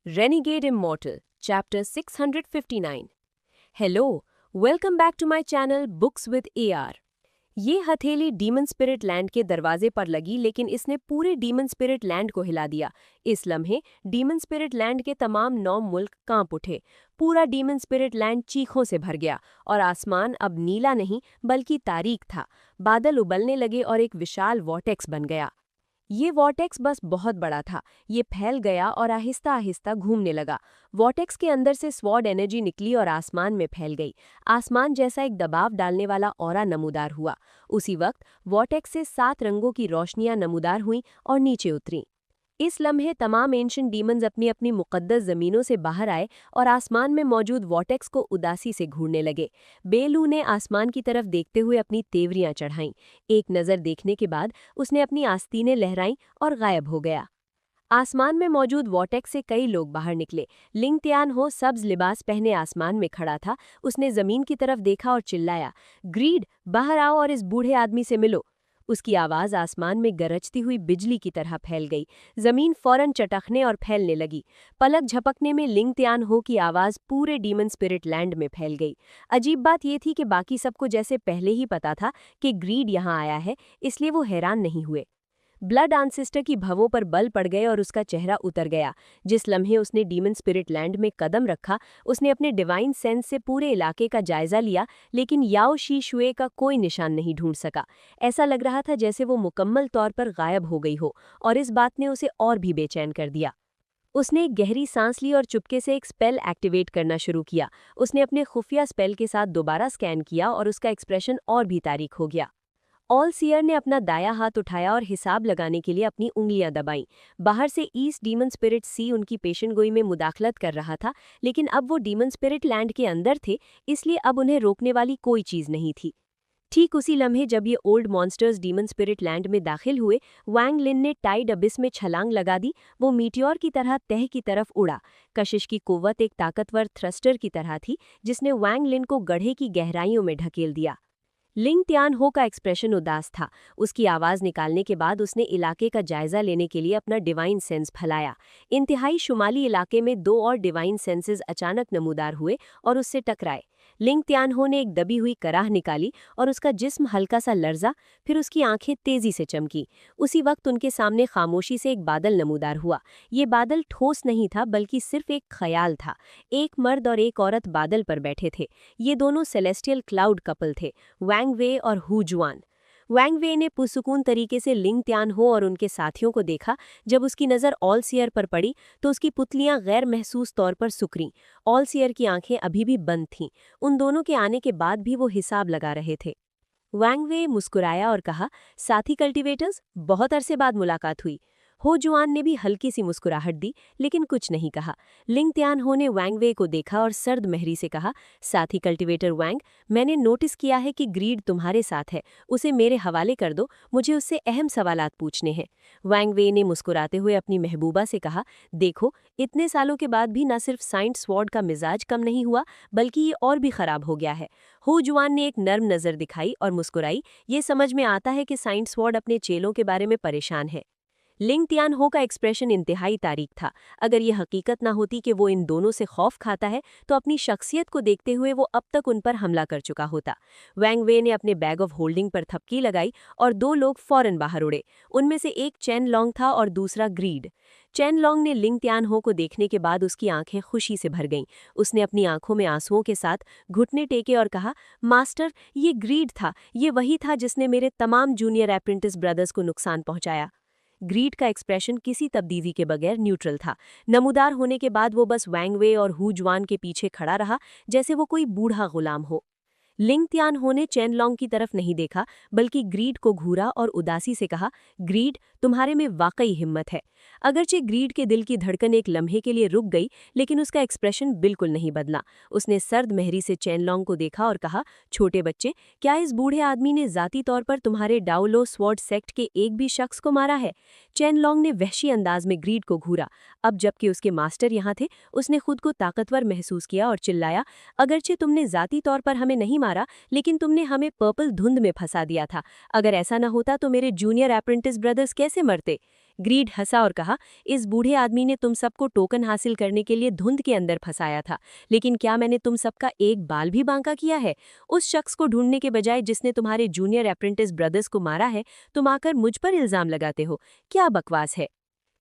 Renegade Immortal, Chapter 659. Hello, welcome back to my channel Books with AR. ये हथेली demon spirit land के दरवाजे पर लगी लेकिन इसने पूरे डीमन स्पिरिट लैंड को हिला दिया। इस लम्हे डीमन स्पिरिट लैंड के तमाम 9 मुल्क कांप उठे। पूरा डीमन स्पिरिट लैंड चीखों से भर गया और आसमान अब नीला नहीं बल्कि तारीक था। बादल उबलने लगे और एक विशाल वॉर्टेक्स बन गया। ये वॉर्टेक्स बस बहुत बड़ा था। ये फैल गया और आहिस्ता आहिस्ता घूमने लगा। वॉर्टेक्स के अंदर से स्वॉर्ड एनर्जी निकली और आसमान में फैल गई। आसमान जैसा एक दबाव डालने वाला ऑरा नमूदार हुआ। उसी वक्त वॉर्टेक्स से 7 रंगों की रोशनियां नमूदार हुईं और नीचे उतरीं। इस लम्हे तमाम एंशिएंट डीमंस अपनी अपनी मुक़द्दस ज़मीनों से बाहर आए और आसमान में मौजूद वॉर्टेक्स को उदासी से घूरने लगे। बेलू ने आसमान की तरफ देखते हुए अपनी तेवरियां चढ़ाईं। एक नज़र देखने के बाद उसने अपनी आस्तीनें लहराईं और गायब हो गया। आसमान में मौजूद वॉर्टेक्स से कई लोग बाहर निकले। लिंग त्यान हो सब्ज लिबास पहने आसमान में खड़ा था। उसने ज़मीन की तरफ देखा और चिल्लाया, ग्रीड, बाहर आओ और इस बूढ़े आदमी से मिलो। उसकी आवाज़ आसमान में गरजती हुई बिजली की तरह फैल गई। ज़मीन फौरन चटकने और फैलने लगी। पलक झपकने में लिंग त्यान हो की आवाज़ पूरे डीमन स्पिरिट लैंड में फैल गई। अजीब बात यह थी कि बाकी सबको जैसे पहले ही पता था कि ग्रीड यहाँ आया है, इसलिए वो हैरान नहीं हुए। ब्लड आंसेस्टर की भवों पर बल पड़ गए और उसका चेहरा उतर गया। जिस लम्हे उसने डीमन स्पिरिट लैंड में कदम रखा, उसने अपने डिवाइन सेंस से पूरे इलाके का जायजा लिया, लेकिन याओ शी शुए का कोई निशान नहीं ढूंढ सका। ऐसा लग रहा था जैसे वो मुकम्मल तौर पर गायब हो गई हो, और इस बात ने उसे और भी बेचैन कर दिया। उसने एक गहरी सांस ली और चुपके से एक स्पेल एक्टिवेट करना शुरू किया। उसने अपने खुफिया स्पेल के साथ दोबारा स्कैन किया और उसका एक्सप्रेशन और भी तारीक हो गया। ऑल सीयर ने अपना दाया हाथ उठाया और हिसाब लगाने के लिए अपनी उंगलियां दबाईं। बाहर से ईस्ट डीमन स्पिरिट सी उनकी पेशेंट गोई में मुदाखलत कर रहा था, लेकिन अब वो डीमन स्पिरिट लैंड के अंदर थे, इसलिए अब उन्हें रोकने वाली कोई चीज़ नहीं थी। ठीक उसी लम्हे जब ये old monsters demon spirit land में दाखिल हुए, वैंग लिन ने टाइड अबिस में छलांग लगा दी। वो मीटियोर की तरह तह की तरफ उड़ा। कशिश की कुव्वत एक ताकतवर थ्रस्टर की तरह थी, जिसने वैंग लिन को गड्ढे की गहराइयों में ढकेल दिया। लिंग त्यान हो का एक्सप्रेशन उदास था। उसकी आवाज़ निकालने के बाद उसने इलाके का जायजा लेने के लिए अपना डिवाइन सेंस फैलाया। इंतहाई शुमाली इलाके में 2 और डिवाइन सेंसेस अचानक नमूदार हुए और उससे टकराए। लिंग त्यान हो ने एक दबी हुई कराह निकाली और उसका जिस्म हल्का सा लर्जा, फिर उसकी आंखें तेजी से चमकी। उसी वक्त उनके सामने खामोशी से एक बादल नमूदार हुआ। ये बादल ठोस नहीं था बल्कि सिर्फ एक ख्याल था। एक मर्द और एक औरत बादल पर बैठे थे। ये दोनों सेलेस्टियल क्लाउड कपल थे, वैंग वे और हु जुआन। वैंग वे ने पुरसुकून तरीके से लिंग त्यान हो और उनके साथियों को देखा। जब उसकी नज़र ऑल सीयर पर पड़ी तो उसकी पुतलियां गैर महसूस तौर पर सुकरीं। ऑल सीयर की आंखें अभी भी बंद थीं। उन दोनों के आने के बाद भी वो हिसाब लगा रहे थे। वैंग वे मुस्कुराया और कहा, साथी कल्टीवेटर्स, बहुत अरसे बाद मुलाकात हुई। हो जुआन ने भी हल्की सी मुस्कुराहट दी, लेकिन कुछ नहीं कहा। लिंग त्यान हो ने वैंग वे को देखा और सर्द महरी से कहा, साथी कल्टीवेटर वैंग, मैंने नोटिस किया है कि ग्रीड तुम्हारे साथ है। उसे मेरे हवाले कर दो, मुझे उससे अहम सवालात पूछने हैं। वैंग वे ने मुस्कुराते हुए अपनी महबूबा से कहा, देखो, इतने सालों के बाद भी न सिर्फ साइंट स्वॉर्ड का मिजाज कम नहीं हुआ, बल्कि ये और भी खराब हो गया है। हो जुआन ने एक नर्म नज़र दिखाई और मुस्कुराई। ये समझ में आता है कि साइंट स्वॉर्ड अपने चेलों के बारे में परेशान है। लिंग त्यान हो का एक्सप्रेशन इंतहाई तारीक था। अगर ये हकीकत ना होती कि वो इन दोनों से खौफ खाता है, तो अपनी शख्सियत को देखते हुए वो अब तक उन पर हमला कर चुका होता। वैंग वे ने अपने बैग ऑफ होल्डिंग पर थपकी लगाई और 2 लोग फौरन बाहर उड़े। उनमें से एक चैन लॉन्ग था और दूसरा ग्रीड। चैन लॉन्ग ने लिंग त्यान हो को देखने के बाद उसकी आंखें खुशी से भर गईं। उसने अपनी आंखों में आंसुओं के साथ घुटने टेके और कहा, मास्टर, ये ग्रीड था। ये वही था जिसने मेरे तमाम जूनियर अप्रेंटिस ब्रदर्स को नुकसान पहुंचाया। ग्रीड का एक्सप्रेशन किसी तब्दीली के बगैर न्यूट्रल था। नमूदार होने के बाद वो बस वैंग वे और हु जुआन के पीछे खड़ा रहा, जैसे वो कोई बूढ़ा गुलाम हो। लिंग त्यान हो ने चैन लॉन्ग की तरफ नहीं देखा, बल्कि ग्रीड को घूरा और उदासी से कहा, ग्रीड, तुम्हारे में वाकई हिम्मत है। अगरचे ग्रीड के दिल की धड़कन एक लम्हे के लिए रुक गई, लेकिन उसका एक्सप्रेशन बिल्कुल नहीं बदला। उसने सर्द महरी से चैन लॉन्ग को देखा और कहा, छोटे बच्चे, क्या इस बूढ़े आदमी ने जाती तौर पर तुम्हारे डाउलो स्वॉर्ड सेक्ट के एक भी शख्स को मारा है? चैन लॉन्ग ने वहशी अंदाज में ग्रीड को घूरा। अब जबकि उसके मास्टर यहाँ थे, उसने खुद को ताकतवर महसूस किया और चिल्लाया, अगरचे तुमने जाती तौर पर हमें नहीं मारा, लेकिन तुमने हमें पर्पल धुंध में फंसा दिया था। अगर ऐसा न होता तो मेरे जूनियर अप्रेंटिस ब्रदर्स कैसे मरते? ग्रीड हंसा और कहा, इस बूढ़े आदमी ने तुम सबको टोकन हासिल करने के लिए धुंध के अंदर फंसाया था, लेकिन क्या मैंने तुम सबका एक बाल भी बांका किया है? उस शख्स को ढूंढने के बजाय जिसने तुम्हारे जूनियर अप्रेंटिस ब्रदर्स को मारा है, तुम आकर मुझ पर इल्जाम लगाते हो। क्या बकवास है?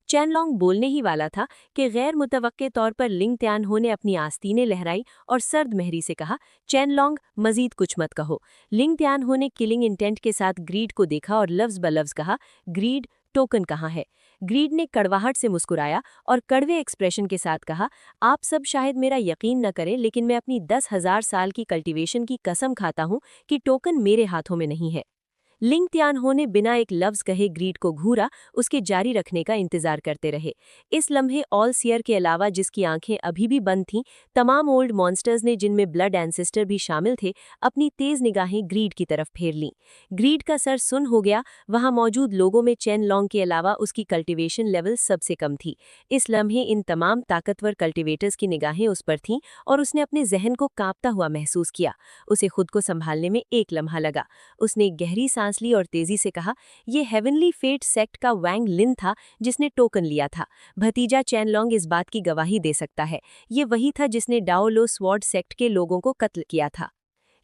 चैनलोंग बोलने ही वाला था कि गैर मुतवक्के तौर पर लिंग त्यानहो ने अपनी आस्तीनें लहराई और सर्द महरी से कहा, चैनलोंग, मजीद कुछ मत कहो। लिंग त्यानहो ने किलिंग इंटेंट के साथ ग्रीड को देखा और लफ्ज बलफ्ज कहा, ग्रीड, टोकन कहाँ है? ग्रीड ने कड़वाहट से मुस्कुराया और कड़वे एक्सप्रेशन के साथ कहा, आप सब शायद मेरा यकीन न करें, लेकिन मैं अपनी 10,000 साल की कल्टीवेशन की कसम खाता हूं कि टोकन मेरे हाथों में नहीं है। लिंग त्यानहो ने बिना एक लफ्ज कहे ग्रीड को घूरा, उसके जारी रखने का इंतजार करते रहे। इस लम्हे ऑल सियर के अलावा, जिसकी आंखें अभी भी बंद थीं, तमाम ओल्ड मॉन्स्टर्स ने, जिनमें ब्लड एंसेस्टर भी शामिल थे, अपनी तेज निगाहें ग्रीड की तरफ फेर लीं। ग्रीड का सर सुन हो गया। वहां मौजूद लोगों में चैनलोंग के अलावा उसकी कल्टीवेशन लेवल सबसे कम थी। इस लम्हे इन तमाम ताकतवर कल्टीवेटर्स की निगाहें उस पर थीं और उसने अपने जहन को कांपता हुआ महसूस किया। उसे खुद को संभालने में एक लम्हा लगा। उसने एक गहरी सांस ली और तेजी से कहा, यह हेवनली फेट सेक्ट का वैंग लिन था जिसने टोकन लिया था। भतीजा चैनलोंग इस बात की गवाही दे सकता है। ये वही था जिसने डाओलो स्वॉर्ड सेक्ट के लोगों को कत्ल किया था।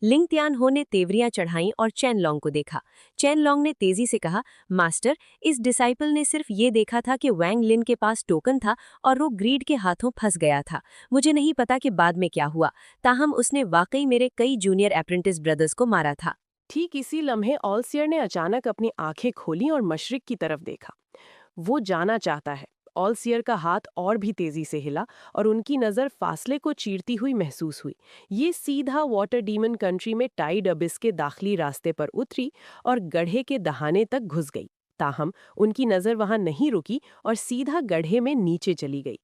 लिंग त्यानहो ने तेवरियां चढ़ाईं और चैनलोंग को देखा। चैनलोंग ने तेजी से कहा, मास्टर, इस डिसाइपल ने सिर्फ ये देखा था कि वैंग लिन के पास टोकन था और वो ग्रीड के हाथों फंस गया था। मुझे नहीं पता कि बाद में क्या हुआ, ताहम उसने वाकई मेरे कई जूनियर अप्रेंटिस ब्रदर्स को मारा था। ठीक इसी लम्हे ऑलसियर ने अचानक अपनी आंखें खोली और मशरिक की तरफ देखा। वो जाना चाहता है। ऑलसियर का हाथ और भी तेजी से हिला और उनकी नज़र फासले को चीरती हुई महसूस हुई। ये सीधा वाटर डीमन कंट्री में टाइड अबिस के दाखिली रास्ते पर उतरी और गड्ढे के दहाने तक घुस गई। ताहम उनकी नज़र वहां नहीं रुकी और सीधा गड्ढे में नीचे चली गई।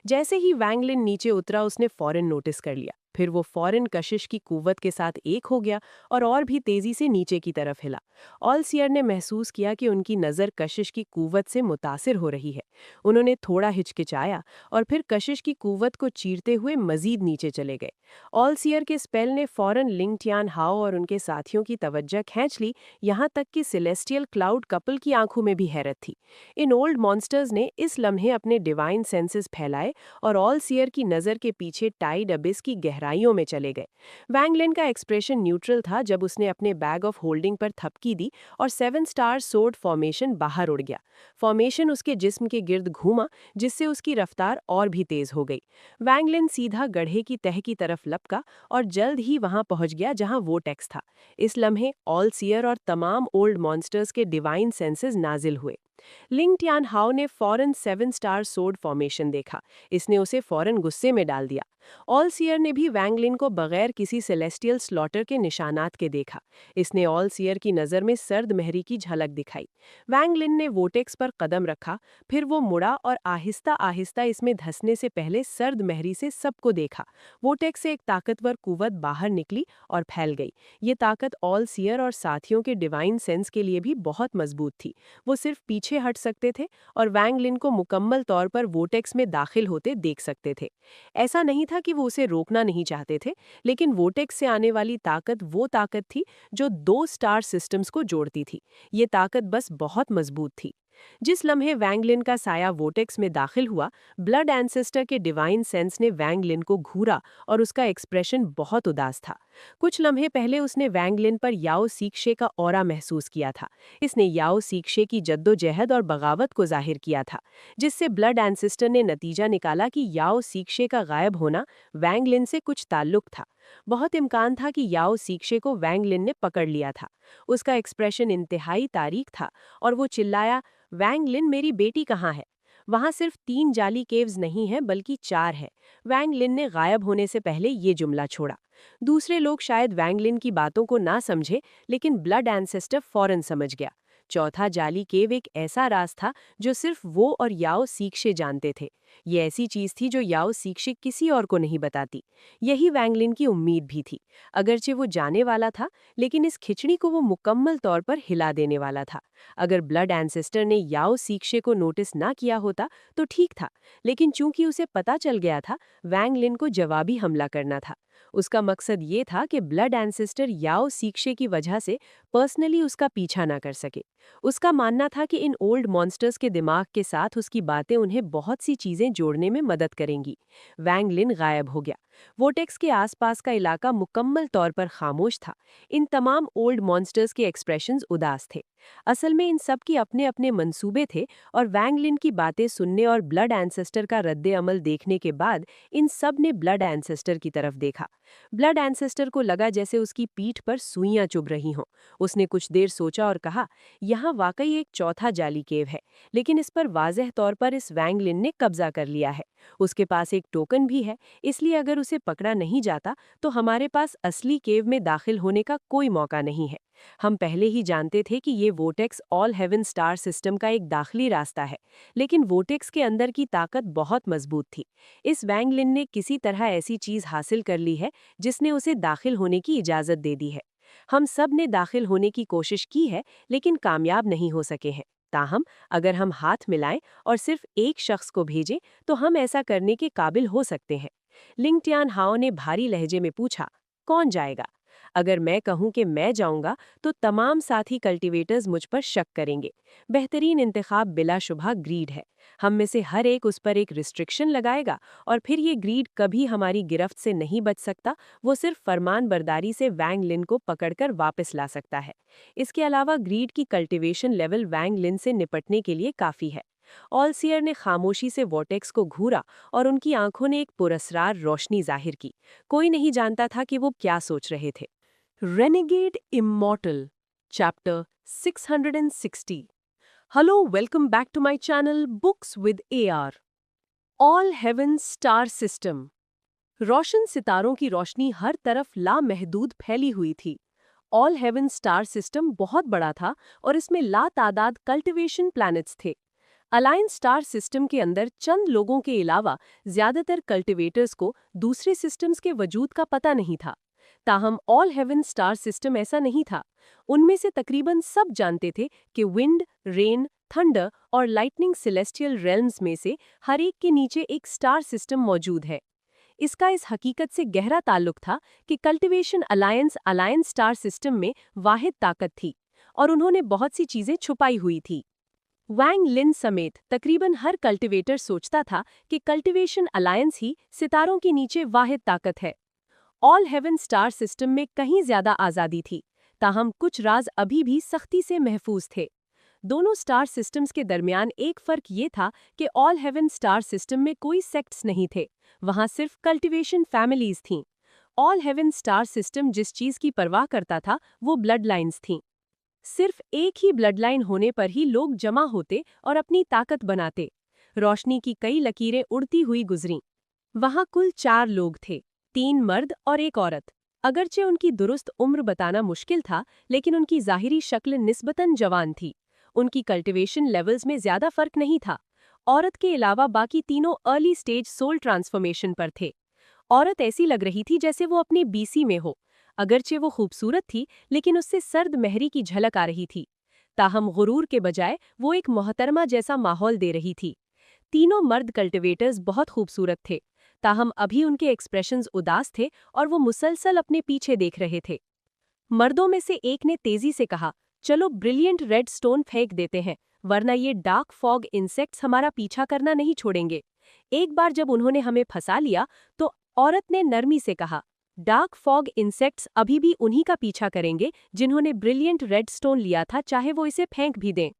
जैसे ही वैंगलिन नीचे उतरा, उसने फौरन नोटिस कर लिया। फिर वो फौरन कशिश की कुव्वत के साथ एक हो गया और भी तेजी से नीचे की तरफ हिला। ऑलसियर ने महसूस किया कि उनकी नज़र कशिश की कुव्वत से मुतासिर हो रही है। उन्होंने थोड़ा हिचकिचाया और फिर कशिश की कुव्वत को चीरते हुए मजीद नीचे चले गए। ऑलसियर के स्पेल ने फौरन लिंग ट्यान हाओ और उनके साथियों की तवज्जो खींच ली, यहाँ तक कि सेलेस्टियल क्लाउड कपल की आंखों में भी हैरत थी। इन ओल्ड मॉन्स्टर्स ने इस लम्हे अपने डिवाइन सेंसेस फैलाए और ऑलसियर की नज़र के पीछे टाइड अबिस की गहराइयों में चले गए। वैंगलिन का एक्सप्रेशन न्यूट्रल था जब उसने अपने बैग ऑफ होल्डिंग पर थपकी दी और 7 स्टार सोर्ड फॉर्मेशन बाहर उड़ गया। फॉर्मेशन उसके जिस्म के गिर्द घूमा, जिससे उसकी रफ्तार और भी तेज हो गई। वैंगलिन सीधा गड्ढे की तह की तरफ लपका और जल्द ही वहां पहुंच गया जहां वोटेक्स था। इस लम्हे ऑलसियर और तमाम ओल्ड मॉन्स्टर्स के डिवाइन सेंसेस नाजिल हुए। लिंग ट्यान हाओ ने फौरन 7 स्टार सोर्ड फॉर्मेशन देखा। इसने उसे फौरन गुस्से में डाल दिया। ऑलसियर ने भी वैंगलिन को बगैर किसी सेलेस्टियल स्लॉटर के निशानात के देखा। इसने ऑलसियर की नज़र में सर्द महरी की झलक दिखाई। वैंगलिन ने वोटेक्स पर कदम रखा, फिर वो मुड़ा और आहिस्ता आहिस्ता इसमें धंसने से पहले सर्द महरी से सबको देखा। वोटेक्स से एक ताकतवर कुव्वत बाहर निकली और फैल गई। ये ताकत ऑलसियर और साथियों के डिवाइन सेंस के लिए भी बहुत मजबूत थी। वो सिर्फ पीछे हट सकते थे और वैंगलिन को मुकम्मल तौर पर वोटेक्स में दाखिल होते देख सकते थे। ऐसा नहीं था कि वो उसे रोकना नहीं चाहते थे, लेकिन वोटेक्स से आने वाली ताकत वो ताकत थी जो 2 स्टार सिस्टम्स को जोड़ती थी। ये ताकत बस बहुत मजबूत थी। जिस लम्हे वैंगलिन का साया वोटेक्स में दाखिल हुआ, ब्लड एंसेस्टर के डिवाइन सेंस ने वैंगलिन को घूरा और उसका एक्सप्रेशन बहुत उदास था। कुछ लम्हे पहले उसने वैंगलिन पर याओ सीक्शे का ऑरा महसूस किया था। इसने याओ सीक्शे की जद्दोजहद और बगावत को जाहिर किया था, जिससे ब्लड एंसेस्टर ने नतीजा निकाला कि याओ सीक्शे का गायब होना वैंगलिन से कुछ ताल्लुक था। बहुत इम्कान था कि याओ सीक्शे को वैंगलिन ने पकड़ लिया था। उसका एक्सप्रेशन इंतहाई तारीक था और वो चिल्लाया, वैंगलिन, मेरी बेटी कहाँ है? वहां सिर्फ 3 जाली केव्स नहीं है बल्कि 4 है। वैंगलिन ने गायब होने से पहले ये जुमला छोड़ा। दूसरे लोग शायद वैंगलिन की बातों को ना समझे, लेकिन ब्लड एंसेस्टर फौरन समझ गया। चौथा जाली केव एक ऐसा राज था जो सिर्फ वो और याओ सीक्शे जानते थे। ये ऐसी चीज थी जो याओ सीक्शे किसी और को नहीं बताती। यही वैंगलिन की उम्मीद भी थी। अगरचे वो जाने वाला था, लेकिन इस खिचड़ी को वो मुकम्मल तौर पर हिला देने वाला था। अगर ब्लड एंसेस्टर ने याओ सीक्शे को नोटिस ना किया होता तो ठीक था, लेकिन चूंकि उसे पता चल गया था, वैंग लिन को जवाबी हमला करना था। उसका मकसद ये था कि ब्लड एंसेस्टर याओ सीक्शे की वजह से पर्सनली उसका पीछा ना कर सके। उसका मानना था कि इन ओल्ड मॉन्स्टर्स के दिमाग के साथ उसकी बातें उन्हें बहुत सी चीजें जोड़ने में मदद करेंगी। वैंग लिन गायब हो गया। वोटेक्स के आसपास का इलाका मुकम्मल तौर पर खामोश था। इन तमाम ओल्ड मॉन्स्टर्स के एक्सप्रेशंस उदास थे। असल में इन सब के अपने अपने मंसूबे थे, और वैंग लिन की बातें सुनने और ब्लड एंसेस्टर का रद्दे अमल देखने के बाद इन सब ने ब्लड एंसेस्टर की तरफ देखा। ब्लड एंसेस्टर को लगा जैसे उसकी पीठ पर सुइयां चुभ रही हों। उसने कुछ देर सोचा और कहा, यहाँ वाकई एक चौथा जाली केव है, लेकिन इस पर वाज़ेह तौर पर इस वैंग लिन ने कब्जा कर लिया है। उसके पास एक टोकन भी है, इसलिए अगर उसे पकड़ा नहीं जाता तो हमारे पास असली केव में दाखिल होने का कोई मौका नहीं है। हम पहले ही जानते थे कि ये vortex all heaven star system का एक दाखिली रास्ता है, लेकिन वोटेक्स के अंदर की ताकत बहुत मजबूत थी। इस वैंग लिन ने किसी तरह ऐसी चीज हासिल कर ली है जिसने उसे दाखिल होने की इजाजत दे दी है। हम सब ने दाखिल होने की कोशिश की है, लेकिन कामयाब नहीं हो सके हैं। ताहम अगर हम हाथ मिलाएं और सिर्फ एक शख्स को भेजें तो हम ऐसा करने के काबिल हो सकते हैं। लिंग टियान हाओ ने भारी लहजे में पूछा, कौन जाएगा? अगर मैं कहूं कि मैं जाऊंगा तो तमाम साथी कल्टीवेटर्स मुझ पर शक करेंगे। बेहतरीन इंतखाब बिलाशुबह ग्रीड है। हम में से हर एक उस पर एक रिस्ट्रिक्शन लगाएगा, और फिर ये ग्रीड कभी हमारी गिरफ्त से नहीं बच सकता। वो सिर्फ फरमान बरदारी से वैंग लिन को पकड़कर वापस ला सकता है। इसके अलावा ग्रीड की कल्टीवेशन लेवल वैंग लिन से निपटने के लिए काफ़ी है। ऑलसियर ने खामोशी से वोटेक्स को घूरा, और उनकी आंखों ने एक पुरस्रार रोशनी जाहिर की। कोई नहीं जानता था कि वो क्या सोच रहे थे। Renegade Immortal, Chapter 660. Hello, welcome back to my channel Books with AR. All Heaven Star System. रोशन सितारों की रोशनी हर तरफ लामहदूद फैली हुई थी। ऑल हेवन स्टार सिस्टम बहुत बड़ा था, और इसमें लातादाद कल्टीवेशन प्लैनेट्स थे। अलायंस स्टार सिस्टम के अंदर चंद लोगों के अलावा ज्यादातर कल्टीवेटर्स को दूसरे सिस्टम्स के वजूद का पता नहीं था। ताहम ऑल हेवन स्टार सिस्टम ऐसा नहीं था। उनमें से तकरीबन सब जानते थे कि विंड, रेन, थंडर और लाइटनिंग सेलेस्टियल रेल्म्स में से हर एक के नीचे एक स्टार सिस्टम मौजूद है। इसका इस हकीकत से गहरा ताल्लुक था कि कल्टीवेशन अलायंस स्टार सिस्टम में वाहिद ताकत थी, और उन्होंने बहुत सी चीजें छुपाई हुई थी। वैंग लिन समेत तकरीबन हर कल्टीवेटर सोचता था कि कल्टीवेशन अलायंस ही सितारों के नीचे वाहिद ताकत है। ऑल हेवन स्टार सिस्टम में कहीं ज्यादा आज़ादी थी, ताहम कुछ राज अभी भी सख्ती से महफूज थे। दोनों स्टार सिस्टम्स के दरमियान एक फ़र्क ये था कि ऑल हेवन स्टार सिस्टम में कोई सेक्ट्स नहीं थे, वहाँ सिर्फ कल्टीवेशन फैमिलीज थीं। ऑल हेवन स्टार सिस्टम जिस चीज़ की परवाह करता था वो ब्लड लाइन्स थीं। सिर्फ एक ही ब्लड लाइन होने पर ही लोग जमा होते और अपनी ताकत बनाते। रोशनी की कई लकीरें उड़ती हुई गुजरीं। वहाँ कुल 4 लोग थे, 3 मर्द और एक औरत। अगरचे उनकी दुरुस्त उम्र बताना मुश्किल था, लेकिन उनकी ज़ाहिरी शक्ल निस्बतन जवान थी। उनकी कल्टीवेशन लेवल्स में ज्यादा फर्क नहीं था। औरत के अलावा बाकी तीनों अर्ली स्टेज सोल ट्रांसफॉर्मेशन पर थे। औरत ऐसी लग रही थी जैसे वो अपने बीसी में हो। अगरचे वो खूबसूरत थी, लेकिन उससे सर्द महरी की झलक आ रही थी। ताहम गुरूर के बजाय वो एक मोहतरमा जैसा माहौल दे रही थी। तीनों मर्द कल्टीवेटर्स बहुत खूबसूरत थे, ताहम अभी उनके एक्सप्रेशंस उदास थे और वो मुसलसल अपने पीछे देख रहे थे। मर्दों में से एक ने तेजी से कहा, चलो ब्रिलियंट रेड स्टोन फेंक देते हैं, वरना ये डार्क फॉग इंसेक्ट्स हमारा पीछा करना नहीं छोड़ेंगे। एक बार जब उन्होंने हमें फंसा लिया तो औरत ने नरमी से कहा, डार्क फॉग इंसेक्ट्स अभी भी उन्हीं का पीछा करेंगे जिन्होंने ब्रिलियंट रेड स्टोन लिया था, चाहे वो इसे फेंक भी दें।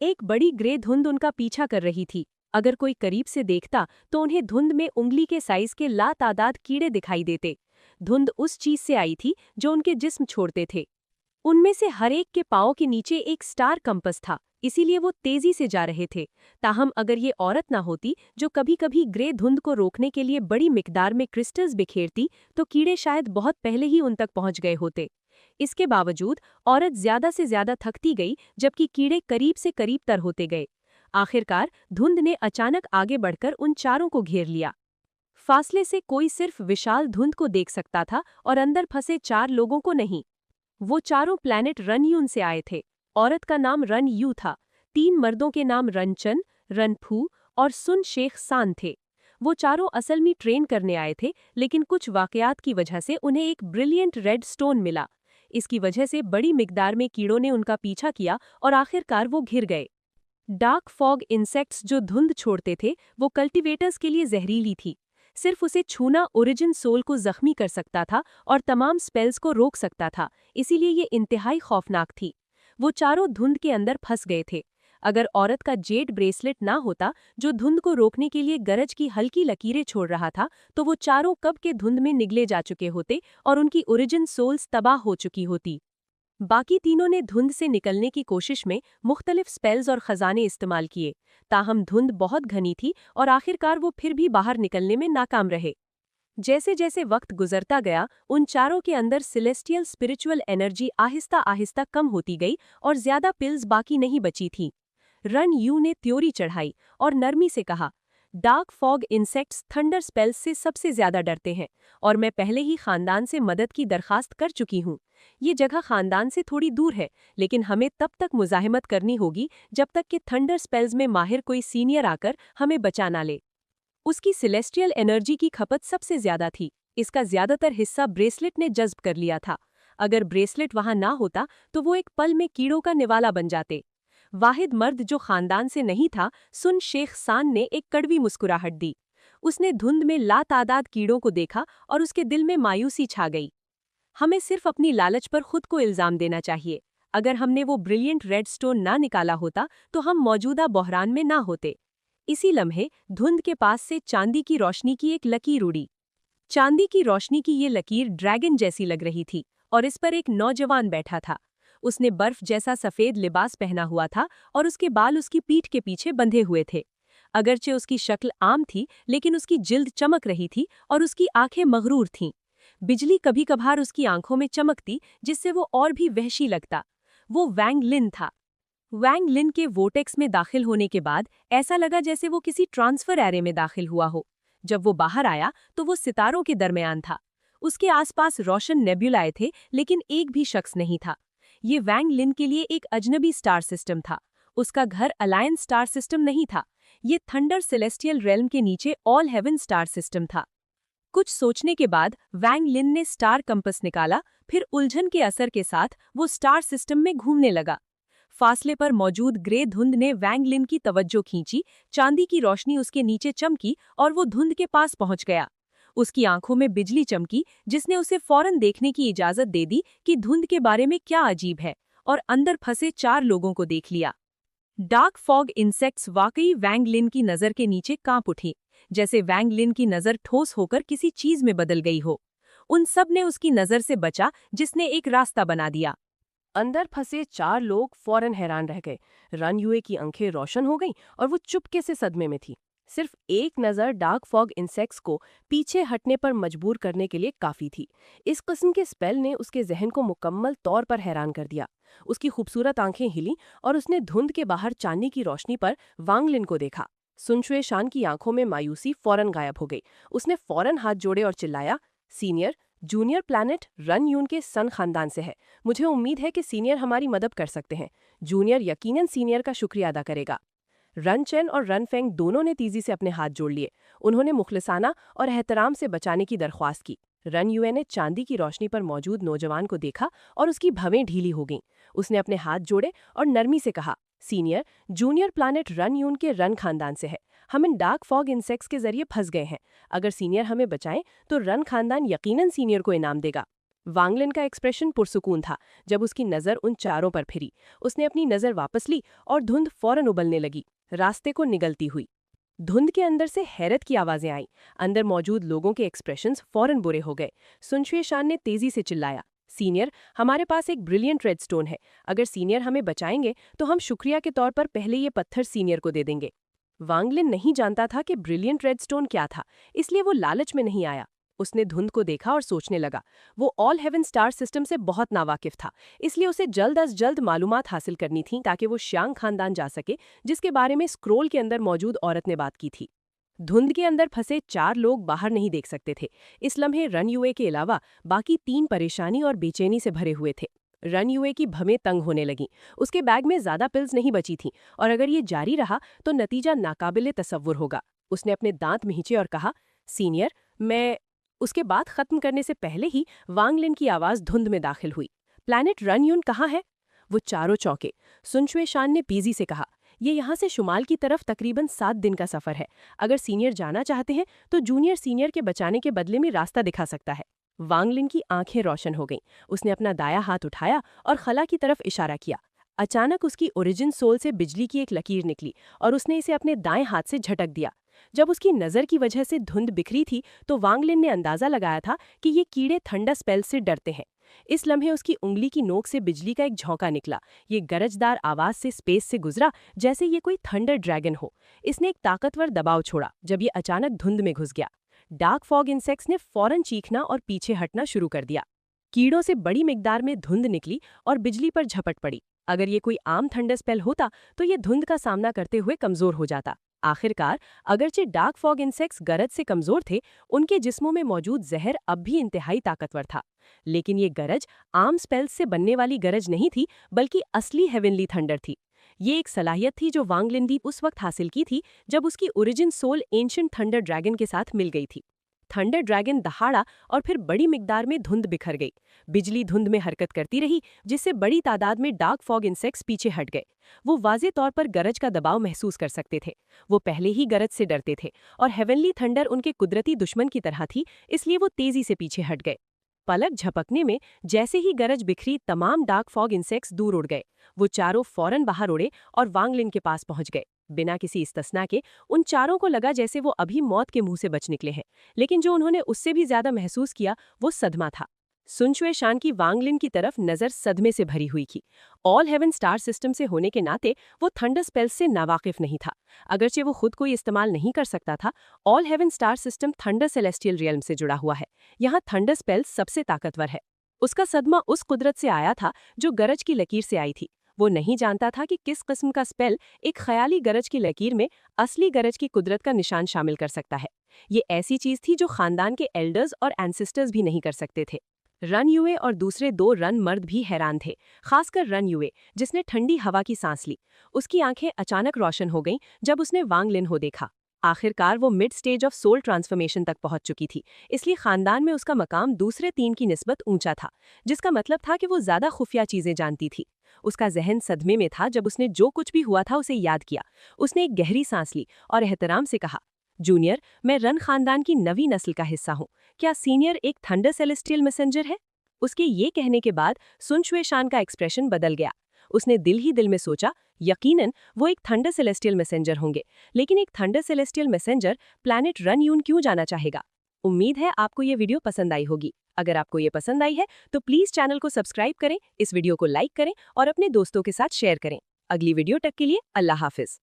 एक बड़ी ग्रे धुंध उनका पीछा कर रही थी। अगर कोई करीब से देखता तो उन्हें धुंध में उंगली के साइज के लातादाद कीड़े दिखाई देते। धुंध उस चीज से आई थी जो उनके जिस्म छोड़ते थे। उनमें से हर एक के पांव के नीचे एक स्टार कंपस था, इसीलिए वो तेजी से जा रहे थे। ताहम अगर ये औरत ना होती जो कभी कभी ग्रे धुंध को रोकने के लिए बड़ी मिकदार में क्रिस्टल्स बिखेरती, तो कीड़े शायद बहुत पहले ही उन तक पहुंच गए होते। इसके बावजूद औरत ज्यादा से ज्यादा थकती गई, जबकि कीड़े करीब से करीब तर होते गए। आखिरकार धुंध ने अचानक आगे बढ़कर उन चारों को घेर लिया। फासले से कोई सिर्फ विशाल धुंध को देख सकता था और अंदर फंसे 4 लोगों को नहीं। वो चारों प्लैनेट रनयून से आए थे। औरत का नाम रन यू था। 3 मर्दों के नाम रनचन, रनफू और सुन शेख सान थे। वो चारों असल में ट्रेन करने आए थे, लेकिन कुछ वाकयात की वजह से उन्हें एक ब्रिलियंट रेड स्टोन मिला। इसकी वजह से बड़ी मिकदार में कीड़ों ने उनका पीछा किया और आखिरकार वो घिर गए। डार्क फॉग इंसेक्ट्स जो धुंध छोड़ते थे, वो कल्टीवेटर्स के लिए जहरीली थी। सिर्फ उसे छूना ओरिजिन सोल को जख्मी कर सकता था और तमाम स्पेल्स को रोक सकता था, इसीलिए ये इंतहाई खौफनाक थी। वो चारों धुंध के अंदर फंस गए थे। अगर औरत का जेड ब्रेसलेट ना होता, जो धुंध को रोकने के लिए गरज की हल्की लकीरें छोड़ रहा था, तो वो चारों कब के धुंध में निगले जा चुके होते और उनकी ओरिजिन सोल्स तबाह हो चुकी होती। बाकी तीनों ने धुंध से निकलने की कोशिश में मुख्तलिफ स्पेल्स और खजाने इस्तेमाल किए, ताहम धुंध बहुत घनी थी और आखिरकार वो फिर भी बाहर निकलने में नाकाम रहे। जैसे जैसे वक्त गुजरता गया, उन चारों के अंदर celestial spiritual energy Aahista Aahista कम होती गई और ज्यादा पिल्स बाकी नहीं बची थीं। रन यू ने त्योरी चढ़ाई और नरमी से कहा, dark fog insects thunder spells से सबसे ज्यादा डरते हैं और मैं पहले ही खानदान से मदद की दरखास्त कर चुकी हूँ। ये जगह खानदान से थोड़ी दूर है, लेकिन हमें तब तक मुजाहिमत करनी होगी जब तक कि थंडर स्पेल्स में माहिर कोई सीनियर आकर हमें बचा ना ले। उसकी सिलेस्टियल एनर्जी की खपत सबसे ज्यादा थी। इसका ज्यादातर हिस्सा ब्रेसलेट ने जज्ब कर लिया था। अगर ब्रेसलेट वहां ना होता तो वो एक पल में कीड़ों का निवाला बन जाते। वाहिद मर्द जो खानदान से नहीं था, सुन शेख सान ने एक कड़वी मुस्कुराहट दी। उसने धुंध में लातादाद कीड़ों को देखा और उसके दिल में मायूसी छा गई। हमें सिर्फ अपनी लालच पर खुद को इल्जाम देना चाहिए। अगर हमने वो ब्रिलियंट रेड स्टोन ना निकाला होता तो हम मौजूदा बहरान में ना होते। इसी लम्हे धुंध के पास से चांदी की रोशनी की एक लकीर उड़ी। चांदी की रोशनी की ये लकीर ड्रैगन जैसी लग रही थी और इस पर एक नौजवान बैठा था। उसने बर्फ जैसा सफेद लिबास पहना हुआ था और उसके बाल उसकी पीठ के पीछे बंधे हुए थे। अगरचे उसकी शक्ल आम थी, लेकिन उसकी जिल्द चमक रही थी और उसकी आंखें मगरूर थीं। बिजली कभी कभार उसकी आंखों में चमकती, जिससे वो और भी वहशी लगता। वो वैंग लिन था। वैंग लिन के वोटेक्स में दाखिल होने के बाद ऐसा लगा जैसे वो किसी ट्रांसफर एरे में दाखिल हुआ हो। जब वो बाहर आया तो वो सितारों के दरमियान था। उसके आसपास रोशन नेब्युलाए थे, लेकिन एक भी शख्स नहीं था। ये वैंग लिन के लिए एक अजनबी स्टार सिस्टम था। उसका घर अलायंस स्टार सिस्टम नहीं था। ये थंडर सेलेस्टियल रेल्म के नीचे ऑल हेवन स्टार सिस्टम था। कुछ सोचने के बाद वैंग लिन ने स्टार कंपस निकाला, फिर उलझन के असर के साथ वो स्टार सिस्टम में घूमने लगा। फासले पर मौजूद ग्रे धुंध ने वैंग लिन की तवज्जो खींची। चांदी की रोशनी उसके नीचे चमकी और वो धुंध के पास पहुंच गया। उसकी आंखों में बिजली चमकी, जिसने उसे फौरन देखने की इजाजत दे दी कि धुंध के बारे में क्या अजीब है, और अंदर फंसे 4 लोगों को देख लिया। डार्क फॉग इंसेक्ट्स वाकई वैंग लिन की नजर के नीचे कांप उठी, जैसे वैंग लिन की नजर ठोस होकर किसी चीज में बदल गई हो। उन सब ने उसकी नजर से बचा, जिसने एक रास्ता बना दिया। अंदर फंसे 4 लोग फौरन हैरान रह गए। रन युए की आंखें रोशन हो गईं और वो चुपके से सदमे में थी। सिर्फ एक नज़र डार्क फॉग इंसेक्ट्स को पीछे हटने पर मजबूर करने के लिए काफ़ी थी। इस किस्म के स्पेल ने उसके जहन को मुकम्मल तौर पर हैरान कर दिया। उसकी खूबसूरत आंखें हिली और उसने धुंध के बाहर चांदी की रोशनी पर वांग लिन को देखा। सुनशुए शान की आंखों में मायूसी फौरन गायब हो गई। उसने फौरन हाथ जोड़े और चिल्लाया, सीनियर, जूनियर प्लैनेट रन यून के सन खानदान से है। मुझे उम्मीद है कि सीनियर हमारी मदद कर सकते हैं। जूनियर यकीनन सीनियर का शुक्रिया अदा करेगा। रन चेन और रन फेंग दोनों ने तेजी से अपने हाथ जोड़ लिए। उन्होंने मुखलिसाना और एहतराम से बचाने की दरख्वास्त की। रन युए ने चांदी की रोशनी पर मौजूद नौजवान को देखा और उसकी भवें ढीली हो गईं। उसने अपने हाथ जोड़े और नरमी से कहा, सीनियर, जूनियर प्लैनेट रन यून के रन खानदान से है। हम इन डार्क फॉग इंसेक्ट्स के जरिए फंस गए हैं। अगर सीनियर हमें बचाएं तो रन खानदान यकीनन सीनियर को इनाम देगा। वांगलिन का एक्सप्रेशन पुरसुकून था जब उसकी नज़र उन चारों पर फिरी। उसने अपनी नज़र वापस ली और धुंध फौरन उबलने लगी, रास्ते को निगलती हुई। धुंध के अंदर से हैरत की आवाजें आईं। अंदर मौजूद लोगों के एक्सप्रेशंस फौरन बुरे हो गए। सुनशुए शान ने तेजी से चिल्लाया, सीनियर, हमारे पास एक ब्रिलियंट रेड स्टोन है। अगर सीनियर हमें बचाएंगे तो हम शुक्रिया के तौर पर पहले ये पत्थर सीनियर को दे देंगे। वांगलिन नहीं जानता था कि ब्रिलियंट रेड स्टोन क्या था, इसलिए वो लालच में नहीं आया। उसने धुंध को देखा और सोचने लगा। वो ऑल हेवन स्टार सिस्टम से बहुत नावाकिफ था, इसलिए उसे जल्द अज जल्द मालूमात हासिल करनी थी ताकि वो श्यांग खानदान जा सके, जिसके बारे में स्क्रोल के अंदर मौजूद औरत ने बात की थी। धुंध के अंदर फंसे 4 लोग बाहर नहीं देख सकते थे। इस लम्हे रन युए के अलावा बाकी 3 परेशानी और बेचैनी से भरे हुए थे। रन यूए की भवें तंग होने लगीं। उसके बैग में ज्यादा पिल्स नहीं बची थीं और अगर ये जारी रहा तो नतीजा नाकाबिले तसव्वुर होगा। उसने अपने दांत मिहींचे और कहा, सीनियर, मैं। उसके बात खत्म करने से पहले ही वांग लिन की आवाज धुंध में दाखिल हुई। प्लैनेट रन यून कहाँ है? वो चारों चौंके। सुन शुए शान ने पीजी से कहा, ये यहाँ से शुमाल की तरफ तकरीबन 7 दिन का सफर है। अगर सीनियर जाना चाहते हैं तो जूनियर सीनियर के बचाने के बदले में रास्ता दिखा सकता है। वांग लिन की आंखें रोशन हो गईं। उसने अपना दाया हाथ उठाया और खला की तरफ इशारा किया। अचानक उसकी ओरिजिन सोल से बिजली की एक लकीर निकली और उसने इसे अपने दाएं हाथ से झटक दिया। जब उसकी नजर की वजह से धुंध बिखरी थी तो वांग लिन ने अंदाजा लगाया था कि ये कीड़े थंडर स्पेल से डरते हैं। इस लम्हे उसकी उंगली की नोक से बिजली का एक झोंका निकला। ये गरजदार आवाज से स्पेस से गुजरा जैसे ये कोई थंडर ड्रैगन हो। इसने एक ताकतवर दबाव छोड़ा जब ये अचानक धुंध में घुस गया। डार्क फॉग इंसेक्ट्स ने फौरन चीखना और पीछे हटना शुरू कर दिया। कीड़ों से बड़ी मिकदार में धुंध निकली और बिजली पर झपट पड़ी। अगर ये कोई आम थंडर स्पेल होता तो ये धुंध का सामना करते हुए कमजोर हो जाता। आखिरकार, अगरचे डार्क फॉग इंसेक्ट्स गरज से कमजोर थे, उनके जिस्मों में मौजूद जहर अब भी इंतहाई ताकतवर था। लेकिन ये गरज आम स्पेल्स से बनने वाली गरज नहीं थी, बल्कि असली हेवनली थंडर थी। ये एक सलाहियत थी जो वांग लिन ने उस वक्त हासिल की थी जब उसकी origin soul ancient thunder dragon के साथ मिल गई थी। थंडर ड्रैगन दहाड़ा और फिर बड़ी मिकदार में धुंध बिखर गई। बिजली धुंध में हरकत करती रही जिससे बड़ी तादाद में डार्क फॉग इंसेक्ट्स पीछे हट गए। वो वाज़े तौर पर गरज का दबाव महसूस कर सकते थे। वो पहले ही गरज से डरते थे और हेवनली थंडर उनके कुदरती दुश्मन की तरह थी, इसलिए वो तेजी से पीछे हट गए। पलक झपकने में जैसे ही गरज बिखरी, तमाम डार्क फॉग इंसेक्ट्स दूर उड़ गए। वो चारों फौरन बाहर उड़े और वांग लिन के पास पहुंच गए। बिना किसी इस्तस्ना के उन चारों को लगा जैसे वो अभी मौत के मुंह से बच निकले हैं। लेकिन जो उन्होंने उससे भी ज्यादा महसूस किया वो सदमा था। सुन शुए शान की वांग लिन की तरफ नजर सदमे से भरी हुई थी। ऑल हेवन स्टार सिस्टम से होने के नाते वो थंडर स्पेल्स से नावाकिफ नहीं था। अगरचे वो खुद कोई इस्तेमाल नहीं कर सकता था, all heaven star system thunder celestial realm से जुड़ा हुआ है। यहाँ थंडर स्पेल्स सबसे ताकतवर है। उसका सदमा उस कुदरत से आया था जो गरज की लकीर से आई थी। वो नहीं जानता था कि किस किस्म का स्पेल एक ख्याली गरज की लकीर में असली गरज की कुदरत का निशान शामिल कर सकता है। ये ऐसी चीज थी जो खानदान के एल्डर्स और एंसेस्टर्स भी नहीं कर सकते थे। रन यूए और दूसरे 2 रन मर्द भी हैरान थे, खासकर रन यूए, जिसने ठंडी हवा की सांस ली। उसकी आंखें अचानक रोशन हो गईं जब उसने वांग लिन हो देखा। आखिरकार वो mid stage of soul transformation तक पहुंच चुकी थी, इसलिए खानदान में उसका मकाम दूसरे 3 की निस्बत ऊंचा था, जिसका मतलब था कि वो ज्यादा खुफिया चीजें जानती थी। उसका जहन सदमे में था जब उसने जो कुछ भी हुआ था उसे याद किया। उसने एक गहरी सांस ली और एहतराम से कहा, जूनियर, मैं रन खानदान की नवी नस्ल का हिस्सा हूँ। क्या सीनियर एक थंडर सेलेस्टियल मैसेंजर है? उसके ये कहने के बाद सुन शुए शान का एक्सप्रेशन बदल गया। उसने दिल ही दिल में सोचा, यकीनन वो एक थंडर सेलेस्टियल मैसेंजर होंगे, लेकिन एक थंडर सेलेस्टियल मैसेंजर प्लैनेट रन यून क्यों जाना चाहेगा? उम्मीद है आपको ये वीडियो पसंद आई होगी। अगर आपको ये पसंद आई है तो प्लीज चैनल को सब्सक्राइब करें, इस वीडियो को लाइक करें और अपने दोस्तों के साथ शेयर करें। अगली वीडियो तक के लिए अल्लाह हाफिज।